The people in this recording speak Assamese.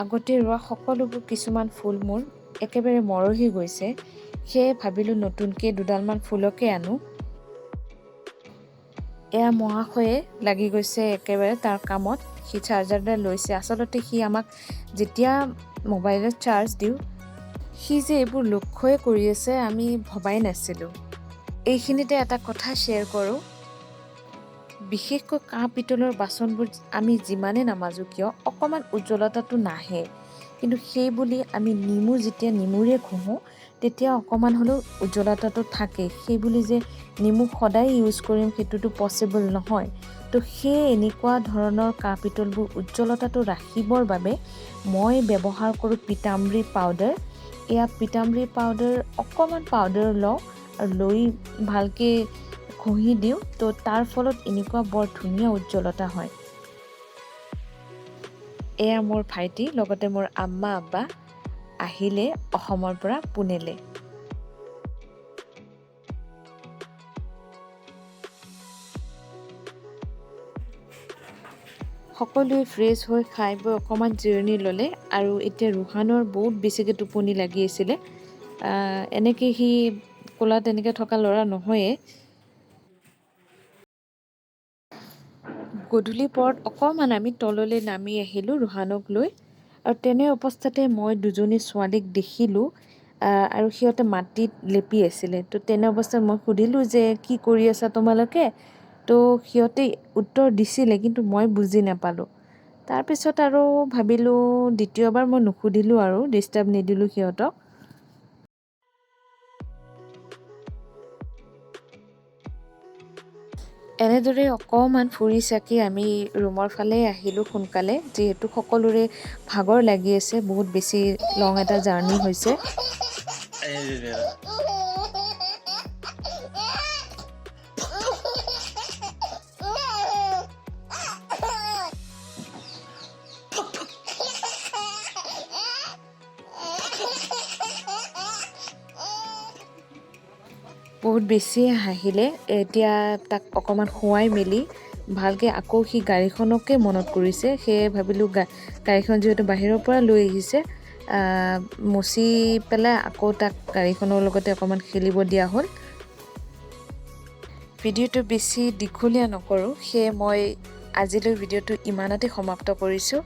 আগতে ৰোৱা সকলোবোৰ কিছুমান ফুল মোৰ একেবাৰে মৰহি গৈছে। সেয়ে ভাবিলোঁ নতুনকৈ দুডালমান ফুলকে আনো। এয়া মহাশয়ে লাগি গৈছে একেবাৰে তাৰ কামত। সি চাৰ্জাৰডাল লৈছে। আচলতে সি আমাক যেতিয়া মোবাইলত চাৰ্জ দিওঁ সি যে এইবোৰ লক্ষ্যই কৰি আছে আমি ভবাই নাছিলোঁ। এইখিনিতে এটা কথা শ্বেয়াৰ কৰোঁ। বিশেষকৈ কাঁহ পিতলৰ বাচনবোৰ আমি যিমানে নামাজোঁ কিয় অকণমান উজ্জ্বলতাটো নাহে, কিন্তু সেই বুলি আমি যেতিয়া নেমুৰে ঘঁহোঁ তেতিয়া অকণমান হ'লেও উজ্জ্বলতাটো থাকে। সেই বুলি যে নেমু সদায় ইউজ কৰিম সেইটোতো পচিবল নহয়। তো সেই এনেকুৱা ধৰণৰ কাঁহ পিতলবোৰ উজ্জ্বলতাটো ৰাখিবৰ বাবে মই ব্যৱহাৰ কৰোঁ পিতাম্বৰী পাউডাৰ। এয়া পিতাম্বৰী পাউডাৰ অকণমান পাউডাৰ লওঁ আৰু লৈ ভালকৈ ঘঁহি দিওঁ। তো তাৰ ফলত এনেকুৱা বৰ ধুনীয়া উজ্জ্বলতা হয়। এয়া মোৰ ভাইটি লগতে মোৰ আম্মা আব্বা আহিলে অসমৰ পৰা পুনেলৈ। সকলোৱে ফ্ৰেছ হৈ খাই বৈ অকণমান জিৰণি ল'লে আৰু এতিয়া ৰুহানৰ বহুত বেছিকৈ টোপনি লাগি আছিলে। এনেকৈ সি কোলাত এনেকৈ থকা ল'ৰা নহয়ে। গধূলি পৰত অকণমান আমি তললৈ নামি আহিলোঁ ৰুহানক লৈ, আৰু তেনে অৱস্থাতে মই দুজনী ছোৱালীক দেখিলোঁ আৰু সিহঁতে মাটিত লেপি আছিলে। তো তেনে অৱস্থাত মই সুধিলোঁ যে কি কৰি আছা তোমালোকে? তো সিহঁতে উত্তৰ দিছিলে কিন্তু মই বুজি নাপালোঁ। তাৰপিছত আৰু ভাবিলোঁ দ্বিতীয়বাৰ মই নুসুধিলোঁ আৰু ডিষ্টাৰ্ব নিদিলোঁ সিহঁতক। এনেদৰে অকণমান ফুৰি চাকি আমি ৰুমৰ ফালে আহিলোঁ সোনকালে, যিহেতু সকলোৰে ভাগৰ লাগি আছে, বহুত বেছি লং এটা জাৰ্ণি হৈছে। বহুত বেছি হাঁহিলে। এতিয়া তাক অকণমান শুৱাই মেলি ভালকৈ আকৌ সি গাড়ীখনকে মনত কৰিছে। সেয়ে ভাবিলোঁ গাড়ীখন যিহেতু বাহিৰৰ পৰা লৈ আহিছে, মচি পেলাই আকৌ তাক গাড়ীখনৰ লগতে অকণমান খেলিব দিয়া হ'ল। ভিডিঅ'টো বেছি দীঘলীয়া নকৰোঁ, সেয়ে মই আজিলৈ ভিডিঅ'টো ইমানতে সমাপ্ত কৰিছোঁ।